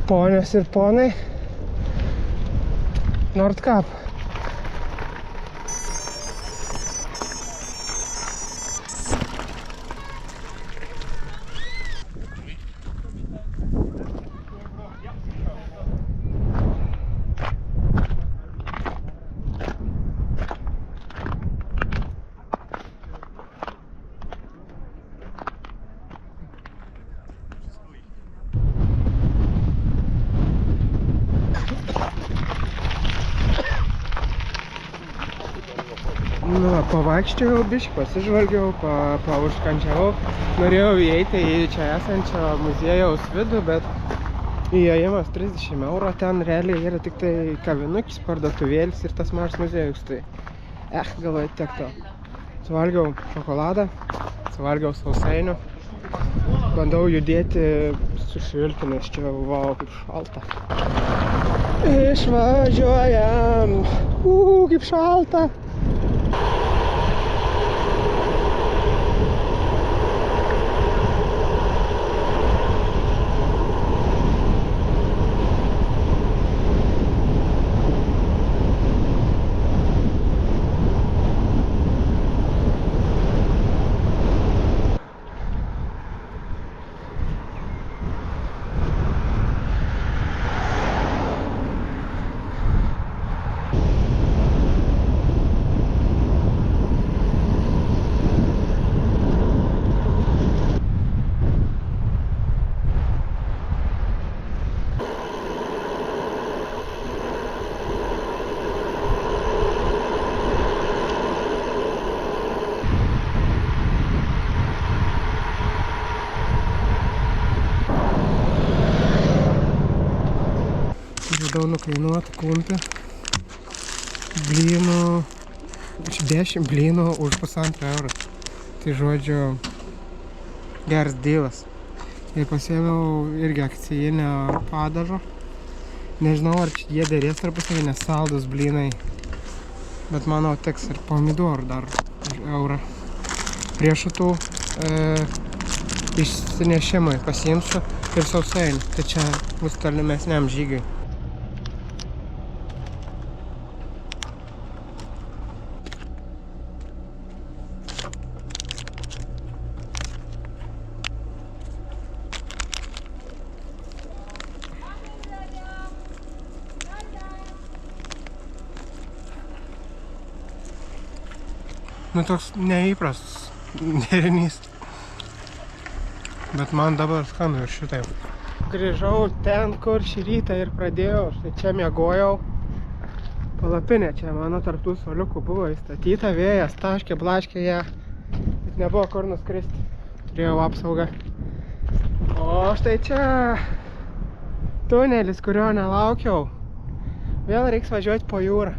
Ponios ir ponai, Nordkapp. Nu, pavaikščiojau biškį, pasižvalgiau, paužkandžiavau. Norėjau įeiti į čia esančio muziejaus vidų, bet įėjimas 30 €, ten realiai yra tik tai kavinukis, parduotuvėlis ir tas mažas muziejus. Tai, galvoju, tiek to. Suvalgiau šokoladą, suvalgiau sausainių. Bandau judėti su švilkiu, nes čia vau, kaip šalta. Išvažiuojam! Kaip šalta! Radau nukainuotą kumpį. Blynų, 10 blynų už 1,5 €. Tai žodžiu, geras dylas. Ir pasiėmiau irgi akcijinę padažą. Nežinau, ar jie dėrės tarpusavy, nes saldus blynai. Bet manau, teks ir pomidorų dar už eurą. Riešutų išsinešimui pasiimsiu ir sausainių. Tai čia bus tolimesniam žygiui. Nu, toks neįprastas derinys. Bet man dabar skanu ir šitaip. Grįžau ten, kur šį rytą ir pradėjau. Štai čia miegojau. Palapinė čia mano tarp tų suoliukų buvo įstatyta. Vėjas taškė, blaškė ją. Bet nebuvo kur nuskristi. Turėjau apsaugą. O štai čia tunelis, kurio nelaukiau. Vėl reiks važiuoti po jūrą.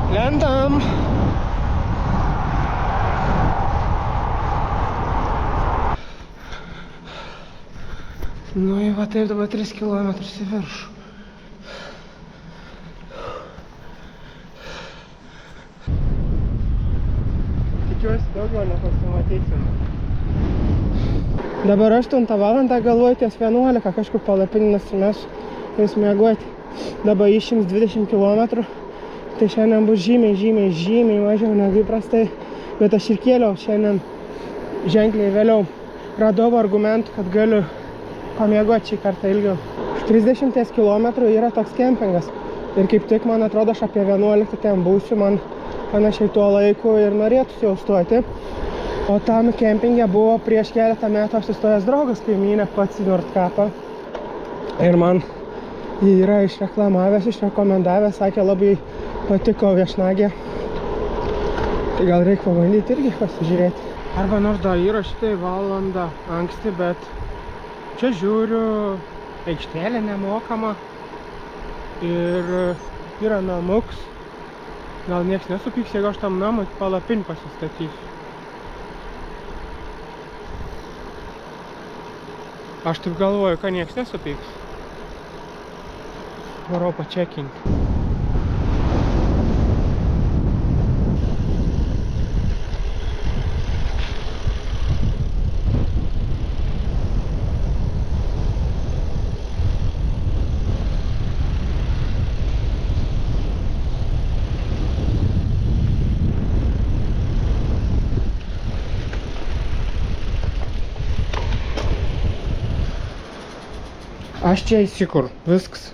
Lendam. Nu, va taip dabar 3 kilometrus į viršų. Tikiuosi daugiau nepasimatysim. Dabar 8 valandą galvoju ties 11 kažkur palapininas mes vis miegoti. Dabar išims 20 kilometrų. Tai šiandien bus žymiai mažiau negu įprastai, bet aš ir kėliau šiandien ženkliai vėliau. Radau argumentų, kad galiu pamiegoti šį kartą ilgiau. Už 30 kilometrų yra toks kempingas ir kaip tik, man atrodo, aš apie 11 ten būsiu, man panašiai tuo laiku ir norėtųsi jau stoti. O tam kempinge buvo prieš keletą metų apsistojęs draugas kaimynė pats į Nordkappą ir man jį yra išreklamavęs, išrekomendavęs, sakė, labai patiko viešnagė. Tai gal reikia pabandyti irgi pasižiūrėti. Arba nors dar yra šitai valandą anksti, bet čia žiūriu, aikštelė nemokama ir yra namuks. Gal nieks nesupyks, jeigu aš tam namui palapinį pasistatysiu. Aš taip galvoju, kad nieks nesupyks. Varau pačekinti. Aš čia įsikur, viskas.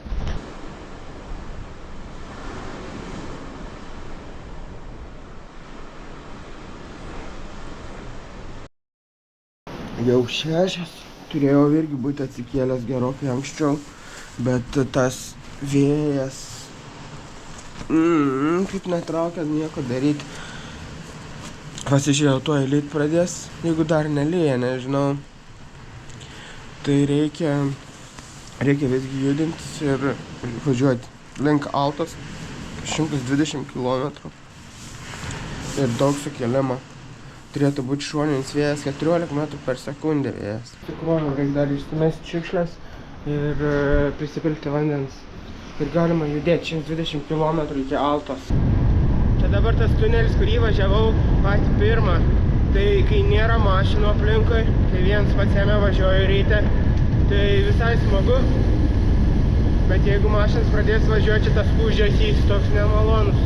Jau 6, turėjau irgi būti atsikėlęs gerokai anksčiau, bet tas vėjas, kaip netraukia nieko daryti. Pasižiūrėjau, tuoj lyt pradės, jeigu dar nelyja, nežinau. Tai reikia visgi judintis ir važiuoti link Altos 120 km ir daug sukėlimo. Turėtų būti šoninis vėjas, 14 metrų per sekundę vėjas. Tikroju, reikia dar išsimesti šiukšles ir prisipilti vandens. Ir galima judėti 120 km iki Altos. Čia dabar tas tunelis, kurį važiavau patį pirmą. Tai kai nėra mašinų aplinkui, kai vienas pats jame važiuoju ryte, tai visai smagu. Bet jeigu mašinas pradės važiuoti, tas kūžesys toks nemalonus.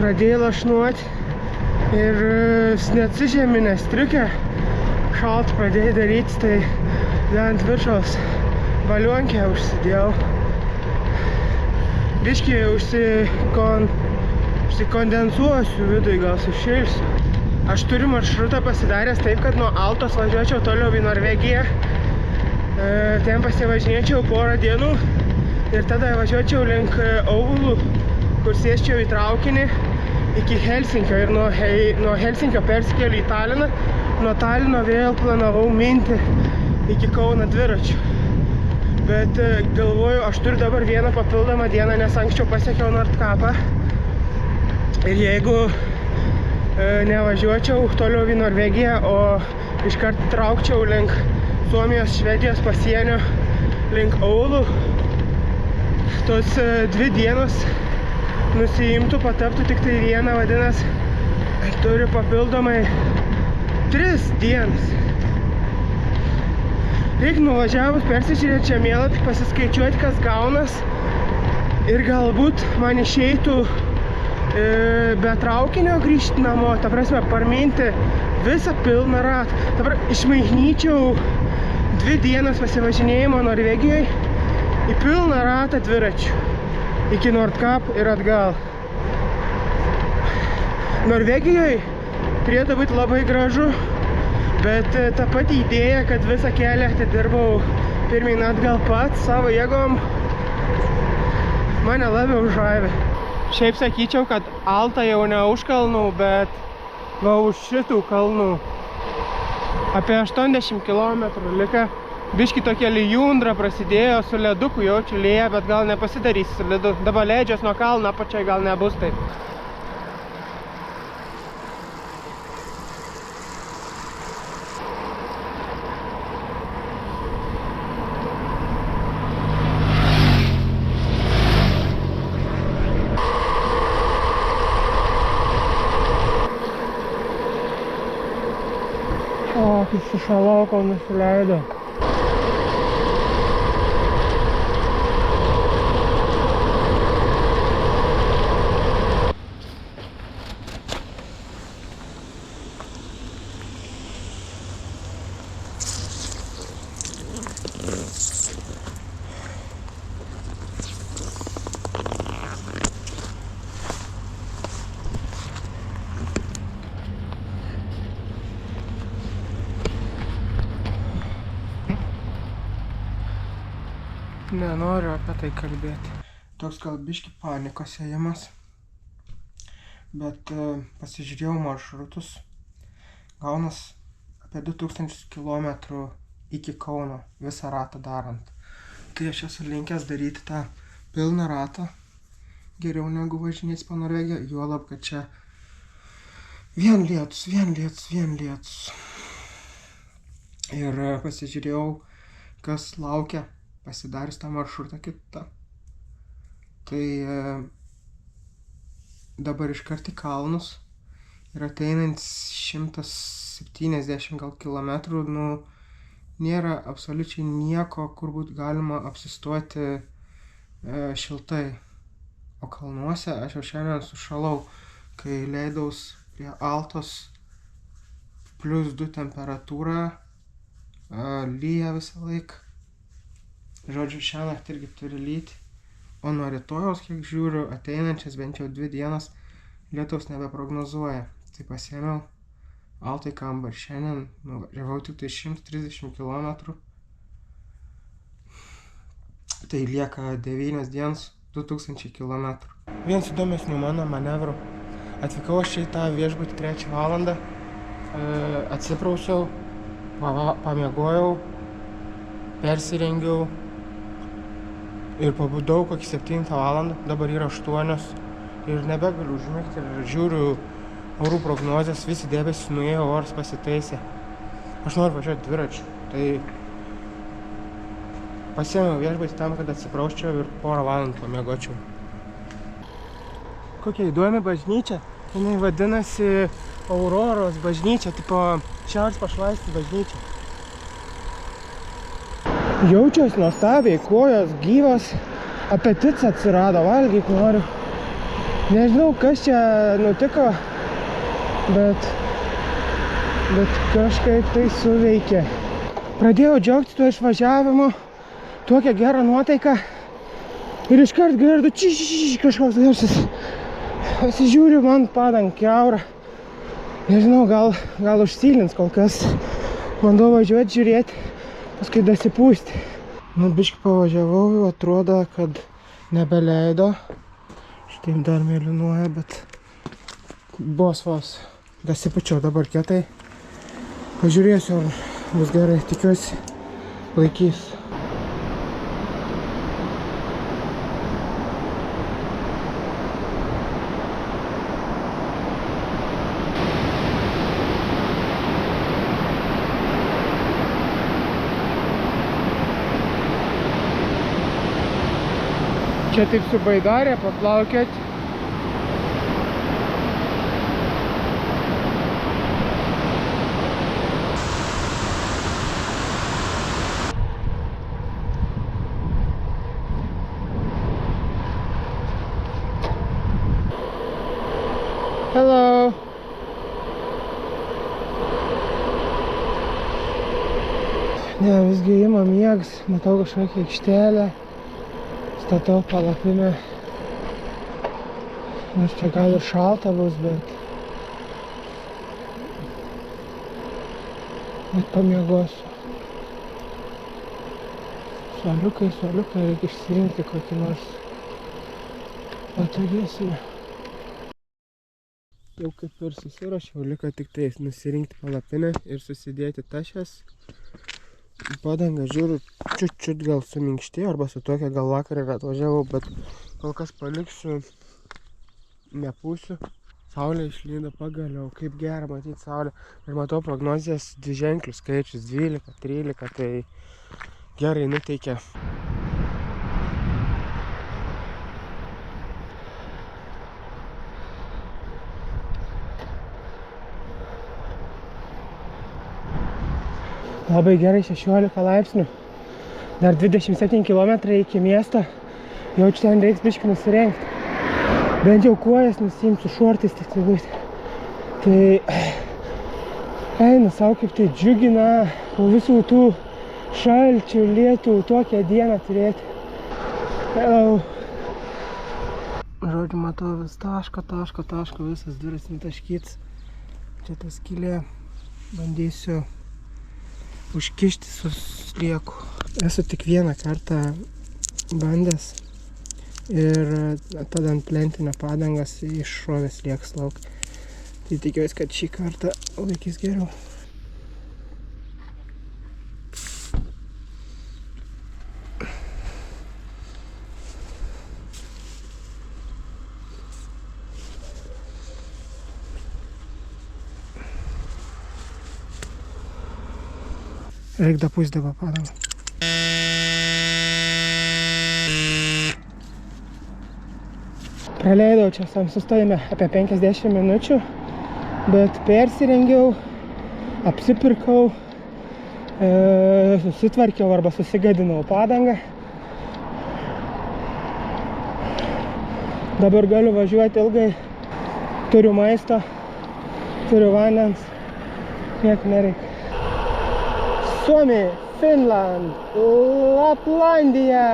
Pradėjau lašnuoti ir neatsižemė, striukė. Šalt pradėjau daryti, tai ant viršaus balionkę užsidėjau. Biškį užsikondensuosiu vidui, gal sušilsiu. Aš turiu maršrutą pasidaręs taip, kad nuo Altos važiuočiau toliau į Norvegiją. Ten pasivažinėčiau porą dienų ir tada važiuočiau link Oulų, kur sėsčiau į traukinį iki Helsinkio ir nuo Helsinkio persikėliau į Taliną. Nuo Talino vėl planavau minti iki Kauno dviračių. Bet galvoju, aš turiu dabar vieną papildomą dieną, nes anksčiau pasiekiau Nordkapą. Ir jeigu nevažiuočiau toliau į Norvegiją, o iškart traukčiau link Suomijos, Švedijos pasienio, link Oulų, tos 2 dienos nusiimtų, pataptų tik tai vieną, vadinasi, turiu papildomai 3 dienas. Reikia nuvažiavus persižiūrėti žemėlapį, pasiskaičiuoti, kas gaunas ir galbūt man išeitų be traukinio grįžti namo, ta prasme, parminti visą pilną ratą. Dabar išmaihnyčiau 2 dienas pasivažinėjimo Norvegijoje į pilną ratą dviračių iki Nordkap ir atgal. Norvegijoje turėtų būti labai gražu, bet ta pati idėja, kad visą kelią atidirbau pirmyn atgal pats savo jėgom, mane labiau žavi. Šiaip sakyčiau, kad Alta jau ne už kalnų, bet va už šitų kalnų. Apie 80 km lika. Biški tokia lijundra prasidėjo, su leduku jaučiu lėja, bet gal nepasidarys su ledu. Dabar leidžias nuo kalno apačiai, gal nebus taip. O, kaip sušalau, kol nusileido. Nenoriu apie tai kalbėti. Toks gal biški panikos ėjimas. Bet pasižiūrėjau maršrutus. Gaunas apie 2000 km iki Kauno, visą ratą darant. Tai aš esu linkęs daryti tą pilną ratą. Geriau negu važinėtis po Norvegiją. Juolab, kad čia vien lietus. Ir pasižiūrėjau kas laukia pasidarius tą maršrutą kitą. Tai dabar iškart į kalnus ir ateinant 170 gal kilometrų, nėra absoliučiai nieko, kur būtų galima apsistoti šiltai. O kalnuose aš jau šiandien sušalau, kai leidaus prie Altos +2 temperatūra, lyja visą laiką. Žodžiu, šią naktį irgi turi lyti. O nuo rytojaus, kiek žiūriu, ateinančias bent jau 2 dienas lietaus nebeprognozuoja. Tai pasiėmiau Altai kambarį. Šiandien nuvažiavau tik tai 130 km. Tai lieka 9 dienas, 2000 km. Vienas įdomesnių mano manevrų. Atvykau aš čia į tą viešbutį 3 valandą, atsiprausiau, pamiegojau, persirengiau ir pabudau kokį 7 valandą, dabar yra 8 ir nebegaliu užmigti ir žiūriu orų prognozes, visi debesys nuėjo, oras pasitaisė. Aš noriu važiuoti dviračiu, tai pasiėmiau viešbutį tam, kad atsiprausčiau ir porą valandų pamiegočiau. Kokia įdomi bažnyčia, jinai vadinasi Auroros bažnyčia, tipo Šiaurės Pašvaistės bažnyčia. Jaučiuosi nuostabiai, kojos gyvos, apetitas atsirado, valgyt noriu. Nežinau, kas čia nutiko, bet kažkaip tai suveikė. Pradėjau džiaugtis tuo išvažiavimu, tokia gera nuotaika ir iškart girdu kažkoks garsus. Pasižiūriu, man padang kiaura. Nežinau, gal užsylins kol kas. Bandau važiuoti, žiūrėti, paskui dasipūsti. Biškį pavažiavau, atrodo, kad nebeleido. Štai dar mėlynuoja, bet vos dasipučiau dabar kietai. Pažiūrėsiu, ar bus gerai, tikiuosi laikys. Čia taip su baidarė paplaukiat. Hello. Ne, visgi ima miegs, matau kažkokią aikštelę. Statau palapinę. Nors čia gal ir šalta bus, bet pamiegosiu. Suoliukai, reikia išsirinkti kokį nors patogesnį. Jau kaip ir susiruošiau, liko tik tai nusirinkti palapinę ir susidėti tašes. Padangą žiūriu, čiut gal suminkštėjo, arba su tokia gal vakar ir atvažiavau, bet kol kas paliksiu, nepūsiu. Saulė išlydo pagaliau, kaip gera matyti saulę. Ir matau prognozijas dviženklių skaičius, 12, 13, tai gerai nuteikia. Labai gerai, 16 laipsnių. Dar 27 km iki miesto. Jau čia ten reiks biškį nusirengti. Bent jau kojas nusiimsiu, šortais tik tai būti. Tai eina savo, kaip tai džiugina po visų tų šalčių, lietų, tokią dieną turėti. Hello. Žodžiu, matau vis taško, visas dviratis nutaškyts. Čia tas skylė. Bandysiu užkišti su slieku. Esu tik vieną kartą bandęs ir tada ant plentinio padangas iššovęs sliekas lauk. Tai tikiuosi, kad šį kartą laikys geriau. Reikia dapūsti dabar padangą. Praleidau čia sustojime apie 50 minučių, bet persirengiau, apsipirkau, susitvarkiau arba susigadinau padangą. Dabar galiu važiuoti ilgai, turiu maisto, turiu vandens, nieko nereikia. Suomija, Finland, Laplandija,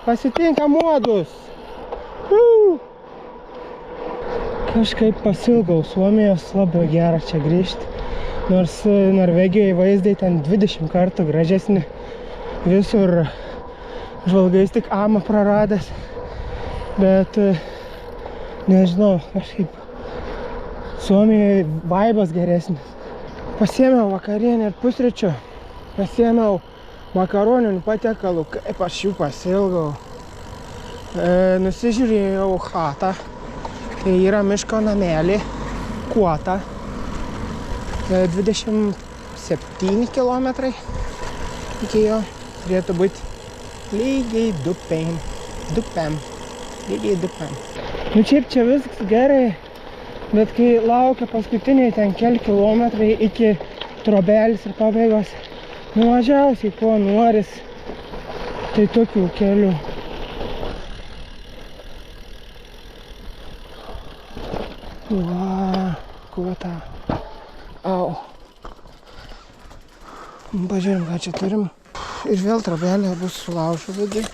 pasitinka muodus. Kažkaip pasilgau Suomijos, labai gera čia grįžti. Nors Norvegijoje vaizdai ten 20 kartų gražesni, visur žvalgais tik amą praradęs. Bet nežinau, kažkaip Suomijoje vaibas geresnis. Pasiėmiau vakarienę ir pusryčių, pasiėmiau makaroninių patiekalų, kaip aš jų pasilgau. Nusižiūrėjau chatą, tai yra miško namelį, kuota, 27 kilometrai iki jo, turėtų būti lygiai 2 pem. Nu šiaip čia viskas gerai, bet kai laukia paskutiniai ten keli kilometrai iki Trobelis ir pabaigos, nu mažiausiai ko noris, tai tokių kelių. Va, kuota. Au. Pažiūrėjom, ką čia turim. Ir vėl Trobelė bus sulaužu vidui.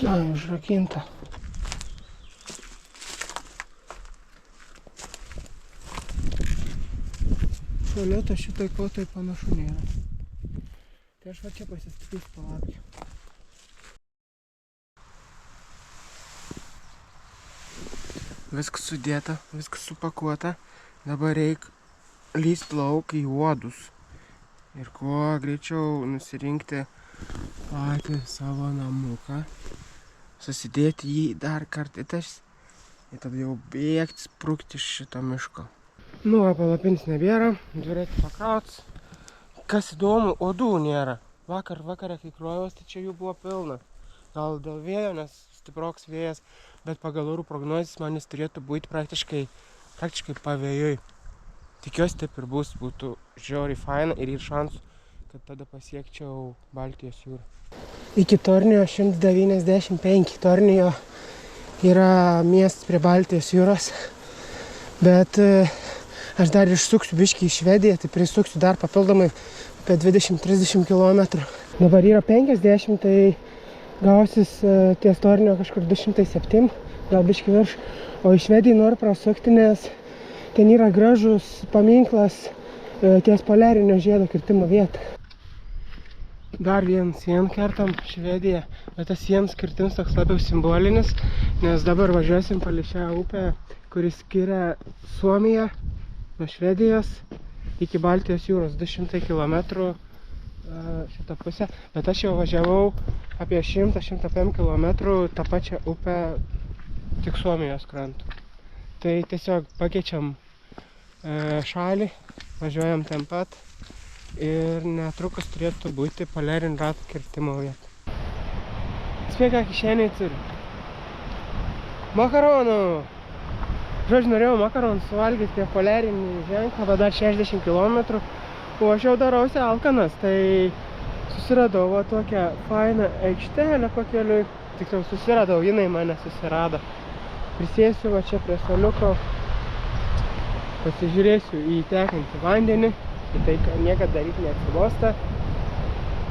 Užrakinta. Tualeto šitoj kotoj panašu nėra. Tai aš va čia pasistatysiu palapkę. Viskas sudėta, viskas supakuota. Dabar reik lyst lauk į uodus. Ir kuo greičiau nusirinkti patį savo namuką. Susidėti jį dar kartą ir tada jau bėgti, sprukti iš šito miško. Nu, palapins nebėra, dviratį pakrauts. Kas įdomu, uodų nėra. Vakarą, kai kroviaus, tai čia jų buvo pilna. Gal dėl vėjo, nes stiproks vėjas, bet pagal orų prognozes man jis turėtų būti praktiškai pavėjui. Tikiuosi taip ir bus, būtų žiauriai faina ir šansų, kad tada pasiekčiau Baltijos jūrą. Iki Tornijo 195. Tornijo yra miestas prie Baltijos jūros, bet aš dar išsuksiu biškį į Švediją, tai prisuksiu dar papildomai apie 20-30 km. Dabar yra 50, tai gausis ties Tornijo kažkur 207, gal biškį virš. O į Švediją noriu prasukti, nes ten yra gražus paminklas ties poliarinio žiedo kirtimo vieta. Dar vieną sieną kertam Švediją, bet tas sienos kirtimas toks labiau simbolinis, nes dabar važiuosim palei šią upę, kuris skiria Suomiją nuo Švedijos iki Baltijos jūros 200 km šitą pusę, bet aš jau važiavau apie 100-105 km tą pačią upę tik Suomijos krantu. Tai tiesiog pakeičiam šalį, važiuojam ten pat ir netrukus turėtų būti poliarinio rato kirtimo vieta. Spėk, ką kišenėje turi. Makaronų! Žodžiu, norėjau makaronų suvalgyti prie poliarinį ženklą, bet dar 60 km, o aš jau darausi alkanas, tai susiradau va tokią fainą aikštelę pakeliui. Tiksliau susiradau, jinai mane susirado. Prisėsiu va čia prie staliuko, pasižiūrėsiu į tekantį vandenį, į tai niekad daryti neatsibosta,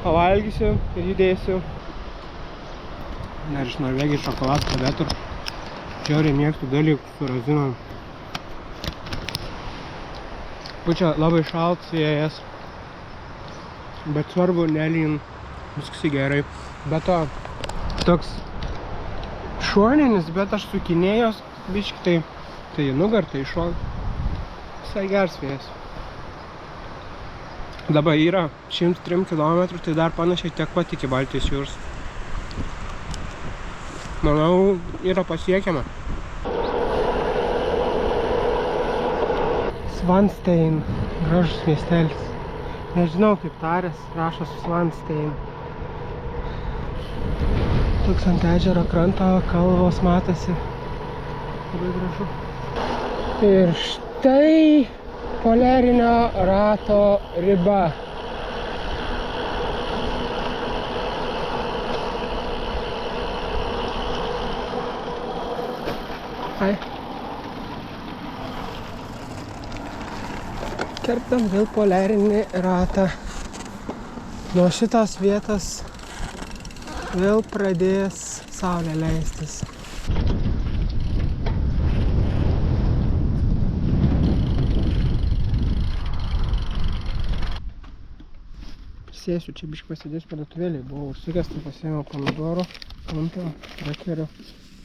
pavalgysiu ir judėsiu. Dar iš Norvegijos šokoladą kabetur. Žiauriai mėgstu dalykų su razinom. Pučia labai šaltas vėjas, bet svarbu nelyn, viskas gerai. Be to, toks šoninis, bet aš sukinėjos biškį, tai nugar, tai šon. Visai geras vėjas. Dabar yra 103 km, tai dar panašiai tiek pat iki Baltijos jūros. Manau, yra pasiekiama. Svanstein, gražus miestelis. Nežinau kaip tarės, rašos Svanstein. Toks ant ežero kranto kalvos matosi. Labai gražu. Ir štai poliarinio rato riba. Hai. Kertam vėl poliarinį ratą. Nuo šitos vietos vėl pradės saulė leistis. Sėsiu čia biškį pasidėsiu parduotuvėlėj. Buvau užsukęs, tai pasiėmiau pomidorų, kumpio, rakerių,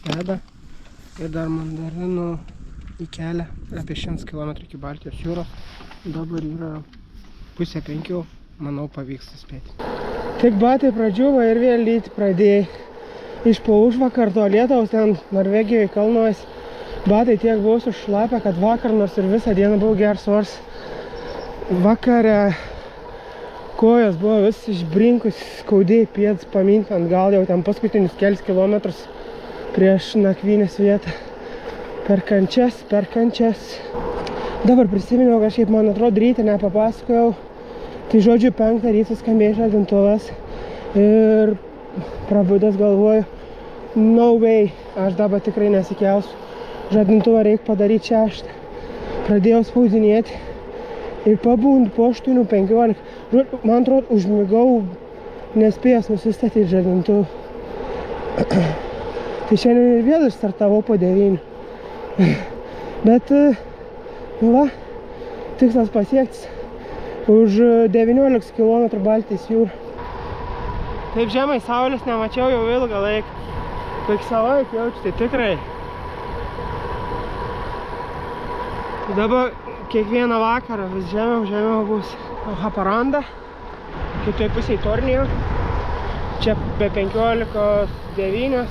pedą ir dar mandarinų į kelią. Apie 100 km iki Baltijos jūros. Dabar yra 4:30, manau pavyks suspėti. Tik batai pradžiuvo ir vėl lyti pradėjai. Iš po užvakar to lietaus ten Norvegijoje kalnuojasi. Batai tiek buvo sušlapę, kad vakar nors ir visą dieną buvo geras oras. Vakare kojos buvo vis išbrinkus, skaudėjai pėdas paminti ant gal jau ten paskutinius kelis kilometrus prieš nakvynės vietą. Per kančias. Dabar prisiminiau kažkaip, man atrodo, ryte nepapasakojau. Tai žodžiu, 5 ryto skambėjo žadintuvas ir prabudęs galvoju, no way, aš dabar tikrai nesikelsiu. Žadintuvą reikia padaryti 6. Pradėjau spaudinėti ir pabundu po 8:15. Man atrodo, užmigau, nespėjęs nusistatyti žadintuvą. Tai šiandien ir vėl startavau po 9. Bet, nu va, tikslas pasiektas. Už 19 km Baltijos jūrą. Taip žemai saulės nemačiau jau ilgą laiką. Kaip savaitę jaučiu, tai tikrai. Dabar kiekvieną vakarą vis žemiau bus Haparanda, kitoj pusėj Tornijo. Čia be 15:09,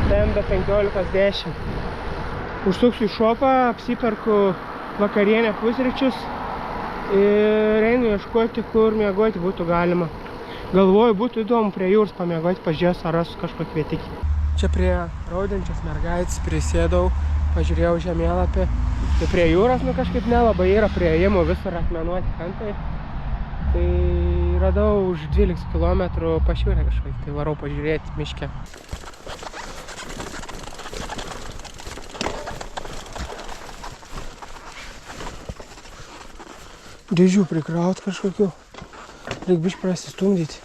ten be 15:10. Užsuksiu į šopą, apsiperku vakarienę pusryčius ir einu ieškoti, kur miegoti būtų galima. Galvoju, būtų įdomu prie jūros pamiegoti, pažiūrėjus, ar rasiu kažkokį vietikį. Čia prie raudančios mergaitės prisėdau, pažiūrėjau žemėlapį. Tai prie jūros kažkaip nelabai yra prieėjimų, visur akmenuoti kantai. Tai radau už 12 km pašiūrę kažkaip, tai varau pažiūrėti miške. Dėžių prikraut kažkokių, reik biškį prasistumdyti.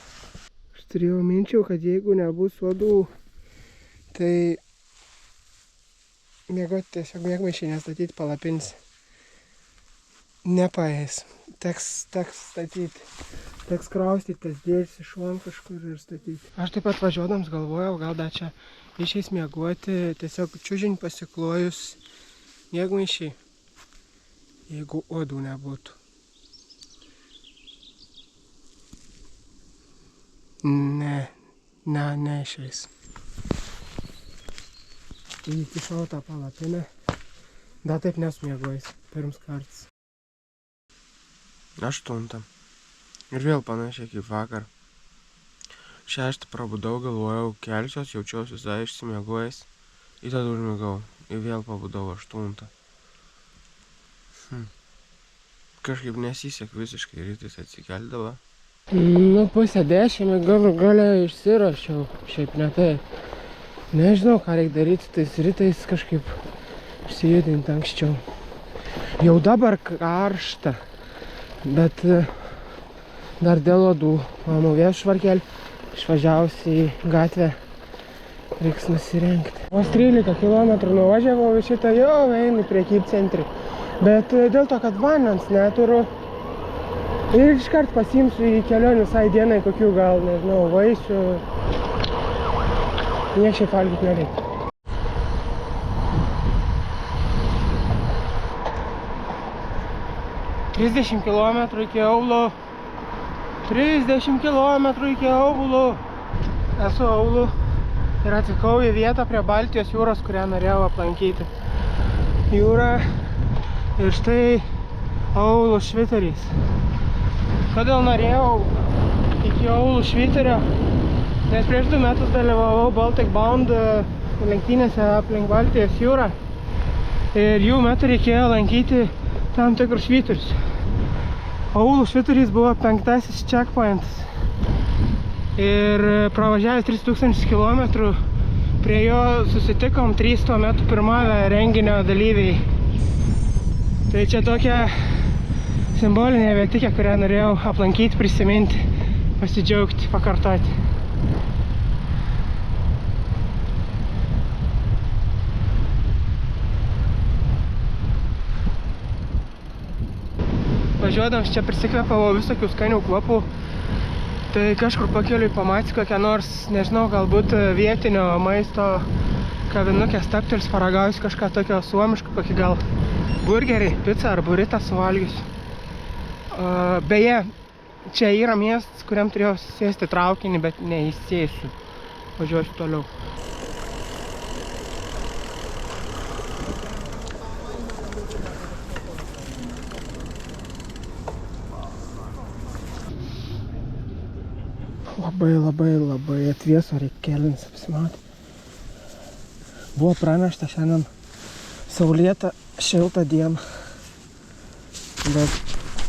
Aš turėjau minčių, kad jeigu nebus uodų, tai miegoti tiesiog miegmaišį nestatyti palapins. Nepaės. Teks statyti. Teks kraustyti tas dėžes iš šon kažkur ir statyti. Aš taip pat važiuodams galvojau, gal dar čia išeis miegoti, tiesiog čiužinį pasiklojus miegmaišį, jeigu uodų nebūtų. Neišeis. Įkišau tą palapinę, dar taip nesmiegojus, pirms kartas. 8. Ir vėl panašiai kaip vakar. 6 prabudau, galvojau, kelsiuos, jaučiausi visai išsimiegojęs. Ir tada užmigau. Ir vėl pabudau 8. Kažkaip nesisek visiškai rytais atsikeldavo. Nu, 9:30 galiausiai išsirašiau, šiaip ne tai. Nežinau, ką reikia daryti, tais rytais kažkaip išsijudinti anksčiau. Jau dabar karšta, bet dar dėl uodų. Mamau vėl švarkelį, išvažiavusi į gatvę, reiks nusirengti. Vos 13 km nuvažiavau į šitą, jau einu į prekybcentrį. Bet dėl to, kad vandens neturiu, ir iškart pasiimsiu į kelionę visai dienai kokių gal, nežinau, vaisių. Niek šiaip valgyti nereikia. $30 km iki Aulų. 30 km iki Aulų. Esu Aulų ir atvykau į vietą prie Baltijos jūros, kurią norėjau aplankyti. Jūra ir štai Aulų švyturys. Kodėl norėjau iki Aulų švyturio? Nes prieš 2 metus dalyvavau Baltic Bound lenktynėse aplink Baltijos jūrą. Ir jų metu reikėjo lankyti tam tikrus švyturius. Aūlų švyturys buvo 5. checkpointas. Ir pravažiavę 3000 km prie jo susitikom 3 tuo metu pirmavę renginio dalyviai. Tai čia tokia simbolinė vietikė, kurią norėjau aplankyti, prisiminti, pasidžiaugti, pakartoti. Važiuodams čia prisikvėpavo visokių skanių kvapų. Tai kažkur pakeliui pamatysiu kokią nors, nežinau, galbūt vietinio maisto kavinukę stabtels, paragausiu kažką tokio suomiško, kokį gal burgerį, pizzą ar buritą suvalgysiu. Beje, čia yra miestas, kuriam turėjau sėsti traukinį, bet neįsėsiu. Važiuosiu toliau. Labai atvėso, reikia kelinis apsimatyti. Buvo pranešta šiandien saulėta, šilta diena. Bet,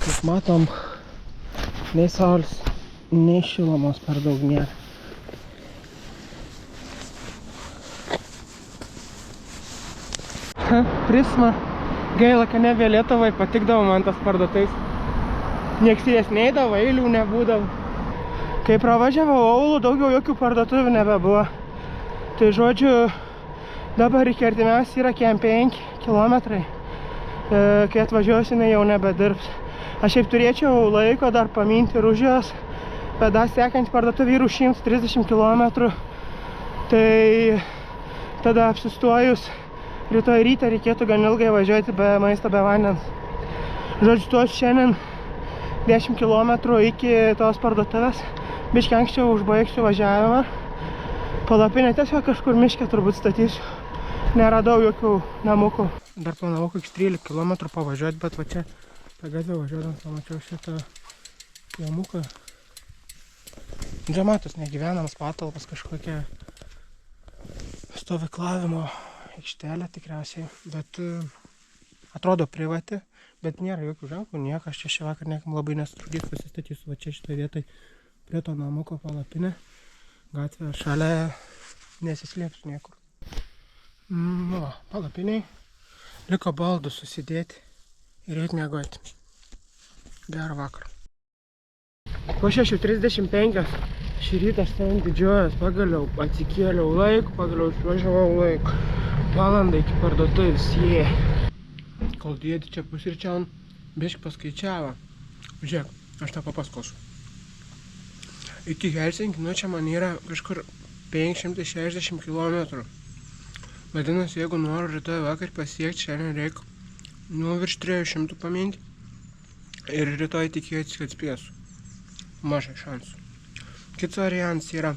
kaip matom, nei saulis, nei šilumos per daug nėra. Prisma. Gaila, kad ne Lietuvai patikdavo man tas parduotuvės. Nieks jas neidavo, eilių nebūdavo. Kai pravažiavau Aūlų, daugiau jokių parduotuvių nebebuvo. Tai žodžiu, dabar iki artimiausiai yra 5 kilometrai. Kai atvažiuosiu, jinai jau nebedirbs. Aš šiaip turėčiau laiko dar paminti ir už jos, bet dar sekant parduotuvį yra 130 km. Tai tada apsistojus rytoj ryte reikėtų gan ilgai važiuoti be maisto, be vandens. Žodžiu, tuos šiandien 10 km iki tos parduotuvės. Biškį anksčiau užbaigsiu važiavimą. Palapinę tiesiog kažkur miške turbūt statysiu. Neradau jokių namukų. Dar planavau kokius 13 km pavažiuoti, bet va čia pagatvę važiuodams pamačiau šitą namuką. Čia matos negyvenamas patalpas, kažkokia stovyklavimo aikštelė tikriausiai, bet atrodo privati, bet nėra jokių ženklų, niekas čia šį vakar niekam labai nesutrukdys, pasistatysiu va čia šitoj vietoj prie to namuko palapinę. Gatvė šalia nesislėpsiu niekur. Nu va, palapiniai. Liko baldus susidėti ir eit miegoti. Gerą vakarą. Po 6:35 šį rytą aš ten didžiuojas, pagaliau atsikėliau laiku, pagaliau išvažiavau laiku. Valandą iki parduotuvės, jie. Kol dėdi čia pusryčiaun, biškį paskaičiavo. Žiūrėk, aš tą papasakosiu. Iki Helsinkio, nu čia man yra kažkur 560 km. Vadinasi, jeigu noriu rytoj vakar pasiekti, šiandien reikia virš 300 paminti. Ir rytoj tikėtis, kad spėsiu. Mažai šansų. Kitas variantas yra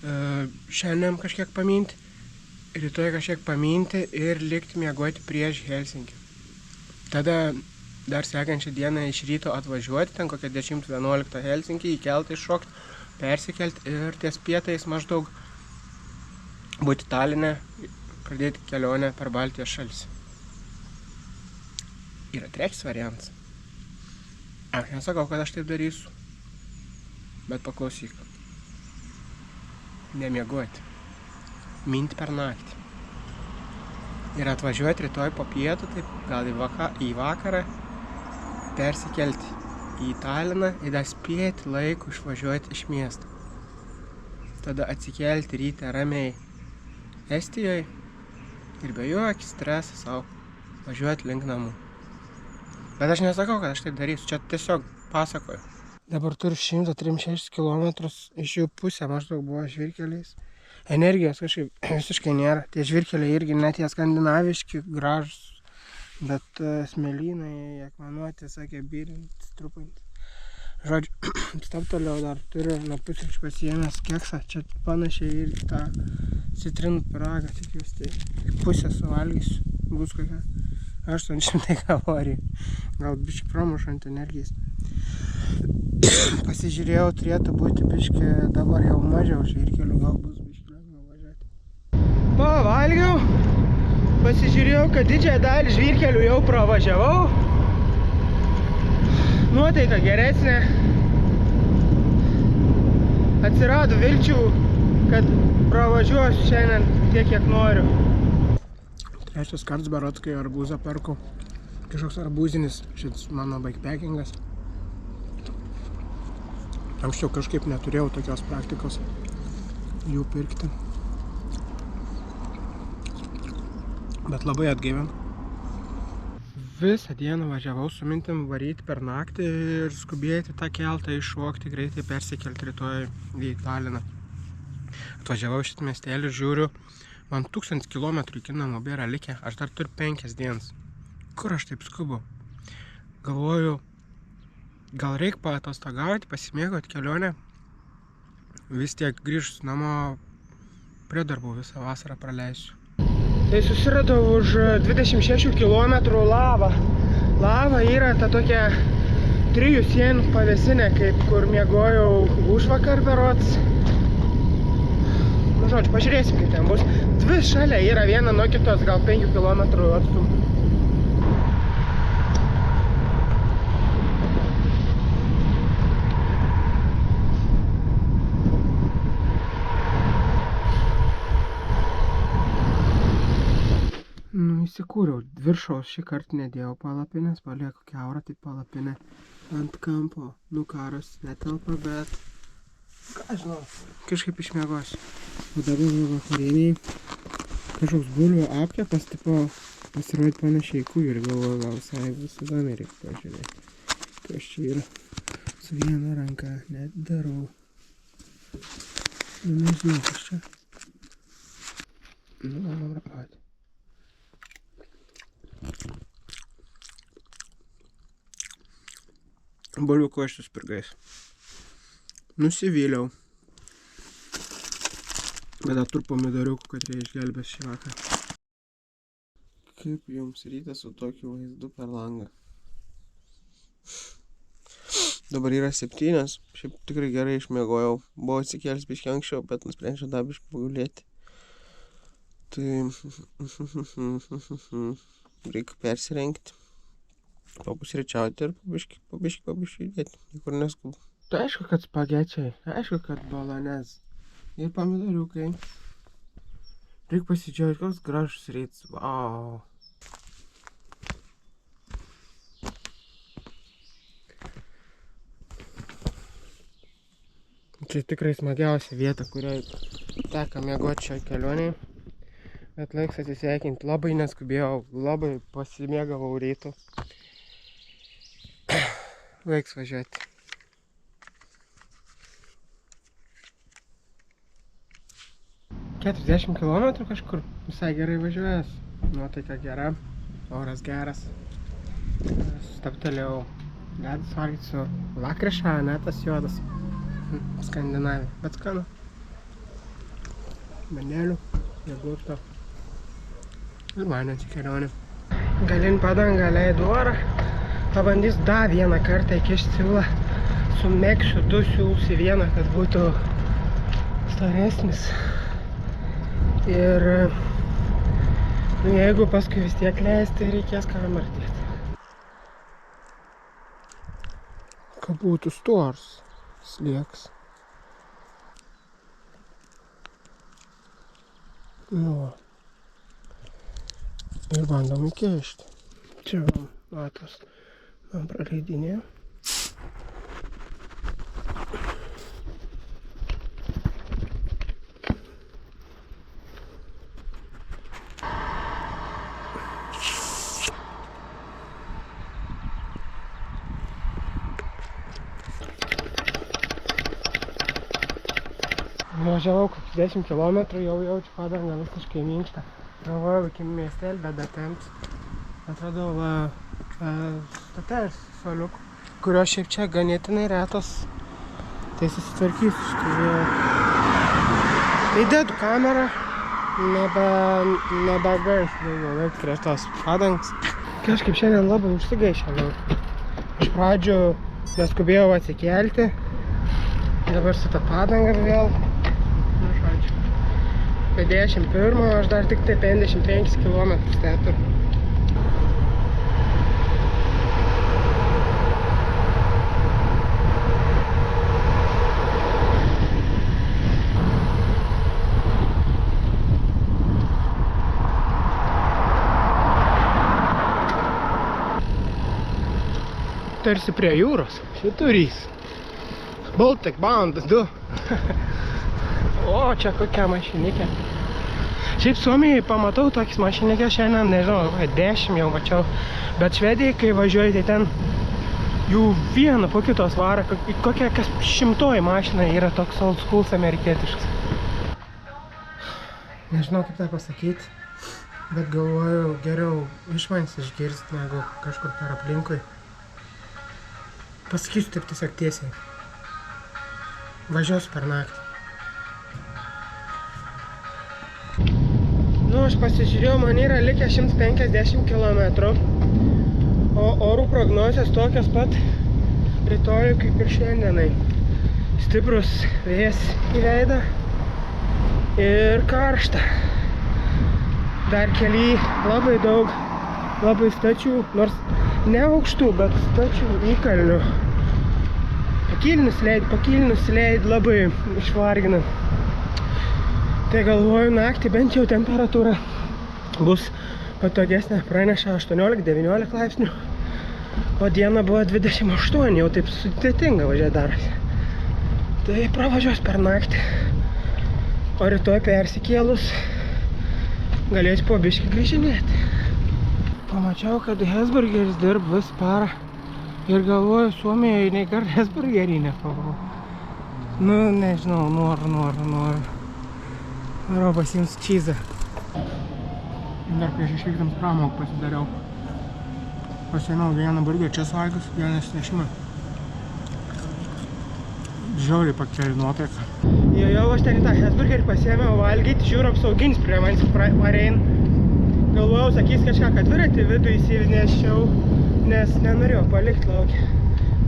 šiandien kažkiek paminti, rytoj kažkiek paminti ir likti miegoti prieš Helsinkį. Tada dar sekančią dieną iš ryto atvažiuoti, ten kokią 10-11 Helsinkį, į keltą iššokti, persikelti ir ties pietais maždaug būti Taline, pradėti kelionę per Baltijos šalis. Yra trečias variantas. Aš nesakau, kad aš taip darysiu, bet paklausyk. Nemiegoti. Minti per naktį. Ir atvažiuoti rytoj po pietų, taip gal į vakarą, persikelti į Taliną ir dar spėti laiku išvažiuoti iš miesto. Tada atsikelti ryte ramiai Estijoje ir be jokio streso savo važiuoti link namų. Bet aš nesakau, kad aš taip darysiu, čia tiesiog pasakoju. Dabar turiu 136 km, iš jų pusė maždaug buvo žvyrkeliais. Energijos kažkaip visiškai nėra. Tie žvyrkeliai irgi net jie skandinaviški, gražus. Bet smėlynai, akmenuoti, sakė, byrintis, trupantis. Žodžiu, stabtoliau dar turiu nuo pusryčių pasiėmęs keksą. Čia panašiai ir tą citrinų pyragą, tik jūs tai pusę suvalgysiu. Bus kokia 800 kalorijų. Gal biškai pramušant energijais. Pasižiūrėjau, turėtų būti biški, dabar jau mažiau žvyrkelių, gal bus biški lengviau važiuoti. Pavalgiau, pasižiūrėjau, kad didžiąją dalį žvyrkelių jau pravažiavau. Nuotaika geresnė. Atsirado vilčių, kad pravažiuosiu šiandien tiek, kiek noriu. Trečias kartas berods, kai arbūzą perku. Kažkoks arbūzinis, šis mano bikepackingas. Anksčiau kažkaip neturėjau tokios praktikos jų pirkti. Bet labai atgaivinu. Visą dieną važiavau su mintim varyti per naktį ir skubėti tą keltą, iššokti, greitai persikelti rytoj į Taliną. Atvažiavau šitą miestelį ir žiūriu, man 1000 kilometrų iki namų bėra likę, aš dar turiu 5 dienas. Kur aš taip skubu? Galvoju, gal reikia paatostogauti, pasimėgauti kelionę. Vis tiek grįžus namo prie darbų visą vasarą praleisiu. Tai susiradau už 26 km lavą. Lava yra ta tokia 3 sienų pavėsinė, kaip kur miegojau užvakar berods. Nu, žodžiu, pažiūrėsim, kaip ten bus. Dvi šalia yra, viena nuo kitos, gal 5 km atstumų. Įsikūriau, viršaus šį kartą nedėjau palapinės, palieku kiaurą, tai palapinę ant kampo. Nu, karas netelpa, bet ką žinau, kažkaip išmiegosiu. O dabar vakarieniai kažkoks bulvių apkepas, tipo pasirodė panašiai kujų ir galvoju, gal visai visų įdomiai reikia pažiūrėti. Kas čia yra? Su viena ranka net darau. Nu, nežinau, kas čia. Nu, man rapauti. Bulvių koščius pirgais. Nusivyliau. Bet dar turiu pomidoriukų, kad jie išgelbės šį vakarą. Kaip jums rytas su tokiu vaizdu per langą? Dabar yra 7, šiaip tikrai gerai išmiegojau. Buvau atsikėlis biškį anksčiau, bet nusprendžiau dar biškį pagulėti. Tai reikia persirengti, papusryčiauti ir pabiškį judėti, niekur neskubu. Tai aišku, kad spagečiai, aišku, kad bolonez ir pomidoriukai. Reikia pasidžiauti, koks gražus rytas, vau. Čia tikrai smagiausia vieta, kurioje teko miegoti šioj kelionėje. Bet laiks atsisveikinti, labai neskubėjau, labai pasimėgavau rytų. Laiks važiuoti. $40 km kažkur, visai gerai važiuojas. Nuotaika gera, oras geras. Stabtelėjau ledus valgyti su lakriša, ne tas juodas. Skandinavija, bet skanu. Banelių, jogurto. Ir manėti kelionė. Galin padangą leidu orą. Pabandys dar vieną kartą įkišti siūlą. Sumegšiu 2 siūlus į vieną, kad būtų storesnis. Ir jeigu paskui vis tiek leis, tai reikės ką martėti. Kad būtų stors sliegs. Nu. Ir bandom įkišti. Čia matos, man praleidinė. Važiavau kokius 10 km, jau jaučiu padangą visiškai minkštą. Galvojau iki miestelį, bet datemps. Atradau stotelis suoliukų, kurios šiaip čia ganėtinai retos. Tai susitvarkysiu šitą. Tai dedu kamerą, nebegais daugiau laik prie tos padangas. Kažkaip šiandien labai užsigaišėliau. Iš pradžių Neskubėjau atsikelti. Dabar su tą padangą vėl. Nu, žodžiu. 51, aš dar tik tai 55 km stepiu. Tarsi prie jūros, šiturys. Baltic Band 2. O, čia kokia mašinikė. Šiaip Suomijai pamatau tokias mašinikės šiandien, nežinau, 10 jau mačiau. Bet Švedijai, kai važiuoji, tai ten jų vieną po kitos varo. Kokia kas 100 mašina yra toks old schools amerikietiškas. Nežinau, kaip tai pasakyti. Bet galvoju, geriau išmanis išgirsti, negu kažkur per aplinkui. Pasakysiu taip tiesiog tiesiai. Važiuosiu per naktį. Nu, aš pasižiūrėjau, man yra likę 150 km. O orų prognozės tokios pat rytojų kaip ir šiandienai. Stiprus vėjas į veidą ir karšta. Dar kely labai daug, labai stačių, nors ne aukštų, bet stačių įkalnių. Pakilį nusileid labai išvargina. Tai galvoju, naktį bent jau temperatūra bus patogesnė, praneša 18-19 laipsnių, o diena buvo 28, jau taip sudėtinga važiuoti darosi. Tai pravažiuos per naktį, o rytoj persikėlus galėsiu po biškį grįžinėti. Pamačiau, kad Hesburgeris dirb vis parą ir galvoju, Suomijoje nei kart Hesburgerį nepavau. Nu, nežinau, noriu. Noriu pasiims čyzą. Dar prieš išvykdams pramogą pasidariau. Pasiėmiau vieną burgerį, čia suvalgius, vieną išnešimą. Žiauriai pakeli nuotaiką. Jau aš ten tą Hesburgerį pasiėmiau valgyti, žiūriu apsauginis prie manęs parein. Galvojau, sakys kažką, kad dviratį vidų įsivinėščiau, nes nenorėjau palikti laukia.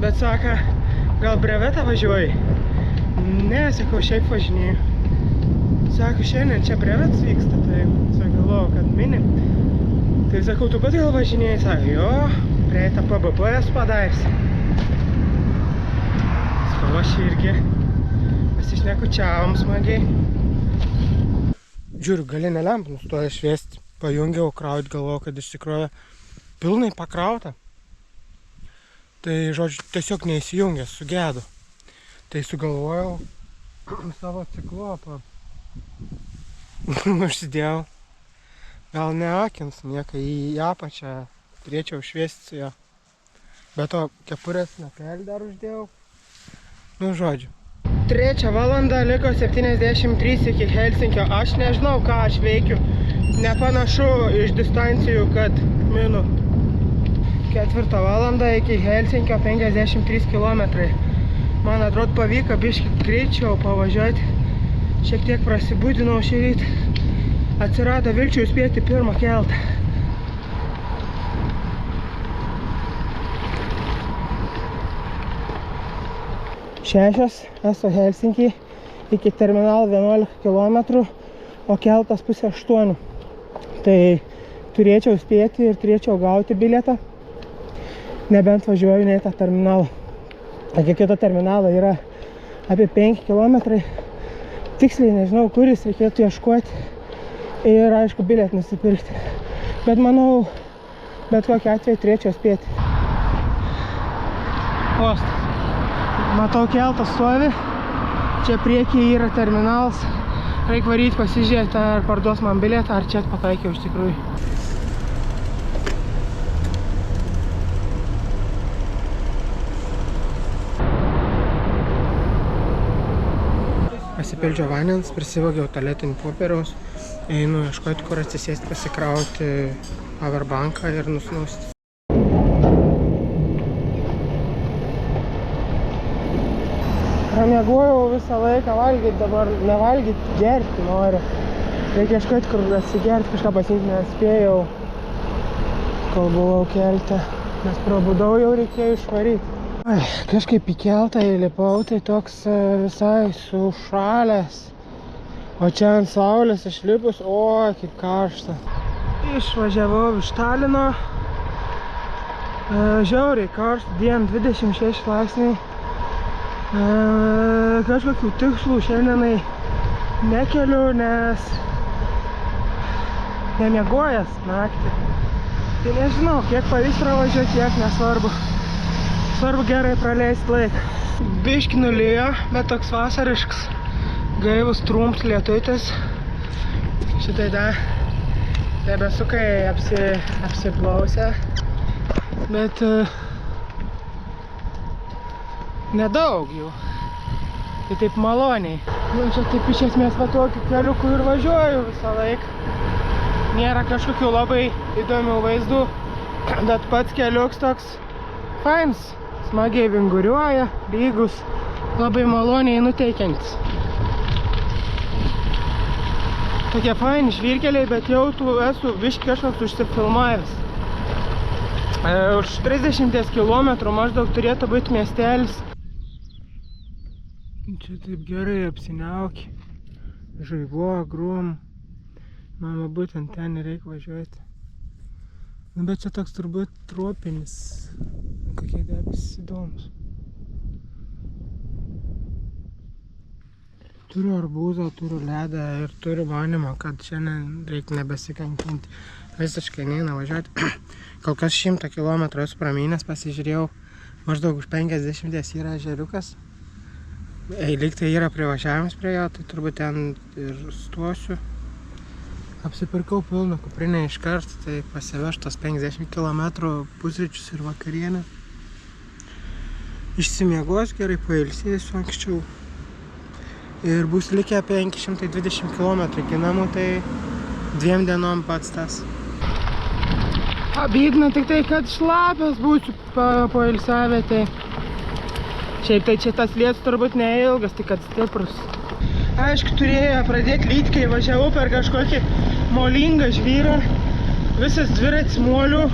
Bet saka, gal brevetą važiuoji? Ne, sakau, šiaip važinėjau. Sako, šiandien čia brevetas vyksta, tai galvojau, kad mini. Tai sakau, tu pat gal važinėjai? Sako, jo, prie tą PBP esu padaręs. Sakau, aš irgi pasišnekučiavom smagiai. Žiūriu, galinę lempą nustoja šviesti. Pajungiau kraut, galvojau, kad iš tikrųjų pilnai pakrauta. Tai, žodžiu, tiesiog neįsijungęs, sugedo. Tai sugalvojau savo ciklopą. Užsidėjau. Gal neakins nieko į apačią, turėčiau šviesti su jo. Be to, kepurės snapelį dar uždėjau. Nu, žodžiu. 3 valandą, liko 73 iki Helsinkio. Aš nežinau, ką aš veikiu. Nepanašu iš distancijų, kad minu. 4 valandą iki Helsinkio 53 km. Man atrodo, pavyko biškį greičiau pavažiuoti. Šiek tiek prasibudinau šį rytą. Atsirado vilčių spėti pirmą keltą. Šešios, esu Helsinkį, iki terminalo 11 km, o keltas pusė 8. Tai turėčiau spėti ir turėčiau gauti bilietą, nebent važiuoju ne į tą terminalą. Iki kito terminalo yra apie 5 km. Tiksliai nežinau, kuris reikėtų ieškoti ir, aišku, bilietą nusipirkti. Bet manau, bet kokiu atveju turėčiau spėti. Ostas. Matau, keltas stovi. Čia priekyje yra terminalas. Reikia varyti pasižiūrėti, ar parduos man bilietą, ar čia pataikiau iš tikrųjų. Pasipildžiau vandens, prisivogiau tualetinį popieriaus. Einu ieškoti, kur atsisėsti, pasikrauti powerbanką ir nusnausti. Pramiegojau visą laiką valgyti, dabar nevalgyti, gerti noriu. Reikia ieškoti, kur atsigerti, kažką pasiimti, nespėjau, kol buvau kelte. Nes prabudau, jau reikėjo išvaryti. Ai, kažkaip į keltą įlipau, tai toks visai sušalęs. O čia ant saulės išlipus, oi, kaip karšta. Išvažiavau iš Talino. Žiauriai karšta, dieną 26 laipsniai. Kažkokių tikslų šiandienai nekeliu, nes nemiegojęs naktį. Tai nežinau, kiek pavyks pravažiuoti, kiek nesvarbu. Svarbu gerai praleisti laiką. Biški nulijo, bet toks vasariškas, gaivus trumps lietutis. Šitai debesukai apsiplausė, bet nedaug jų. Tai taip maloniai. Nu, čia taip iš esmės va tokiu keliuku ir važiuoju visą laiką. Nėra kažkokių labai įdomių vaizdų, bet pats keliuks toks fainas. Smagiai vinguriuoja, lygus, labai maloniai nuteikiantis. Tokie faini žvyrkeliai, bet jau tu esu biški kažkoks užsifilmavęs. Už 30 km maždaug turėtų būti miestelis. Čia taip gerai apsiniauki. Žaibo, grum. Mama, būtent ten reikia važiuoti. Nu, bet čia toks turbūt tropinis. Kokie debesis įdomus. Turiu arbūzą, turiu ledą ir turiu manymą, kad šiandien reikia nebesikankinti. Visiškai neina važiuoti. Kol kas 100 km esu pramynęs, pasižiūrėjau, maždaug už 50 yra ežeriukas. Lyg tai yra privažiavimas prie jo, tai turbūt ten ir stosiu. Apsipirkau pilną kuprinę iš karto, tai pasivežu tos 50 km pusryčius ir vakarienę. Išsimiegos gerai, pailsėsiu anksčiau. Ir bus likę 520 km iki namų, tai 2 dienom pats tas. Abydna tik tai, kad šlapias būsiu pailsiavę. Šiaip tai čia tas lietus turbūt neilgas, tik kad stiprus. Aišku, turėjo pradėti lyti, kai važiavau per kažkokį molingą žvyrą. Visas dviratis molių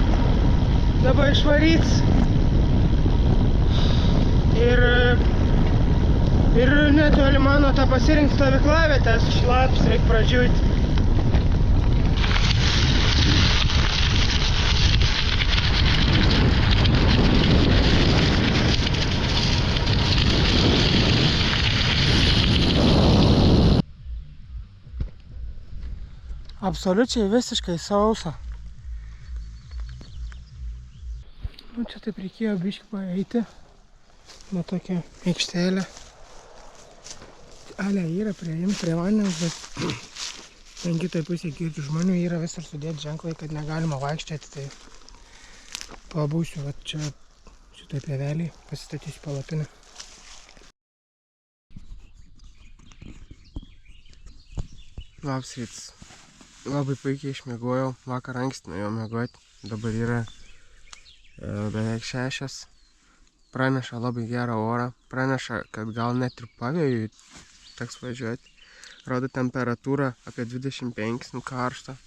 dabar išvaryts. Ir netoli mano tą pasirinkti stovyklavietę, esu šlapis, reikia pradžiūti. Absoliučiai visiškai sausa. Nu, čia taip reikėjo biškį paeiti. Na, tokia aikštelė. Ale yra priėjim prie vandens, bet ten kitoj pusėje girdžiu žmonių, yra visur sudėti ženklai, kad negalima vaikščioti, tai pabūsiu, va čia šitoj pievelėj, pasistatysiu palapinę. Labas rytas. Labai puikiai išmiegojau, vakar anksti nuėjau miegoti, dabar yra beveik 6. Praneša labai gerą orą, praneša, kad gal net ir pavėjui teks važiuoti. Rodo temperatūrą apie 25, nu karšta,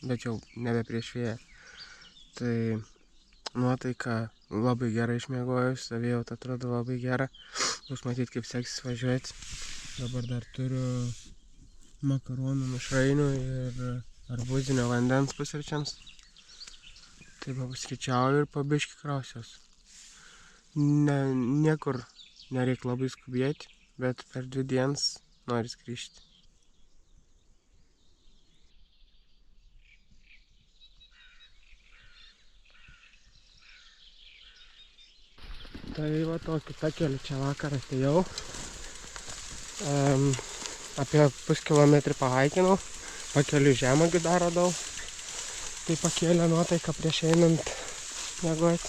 bet jau nebe prieš vėją. Tai nuotaika labai gerai išmiegojus, savijauta atrodo labai gera. Bus matyti, kaip seksis važiuoti. Dabar dar turiu makaronų mišrainių ir arbūzinio vandens pusryčiams. Tai papusryčiauju ir pabiškį krausiuos. Niekur nereikia labai skubėti, bet per 2 dienas noris grįžti. Tai va tokį takeliu čia vakar atėjau. Apie puskilometrį pahaikinau, pakeliu žemuogių dar radau. Tai pakėlė nuotaiką prieš einant miegoti.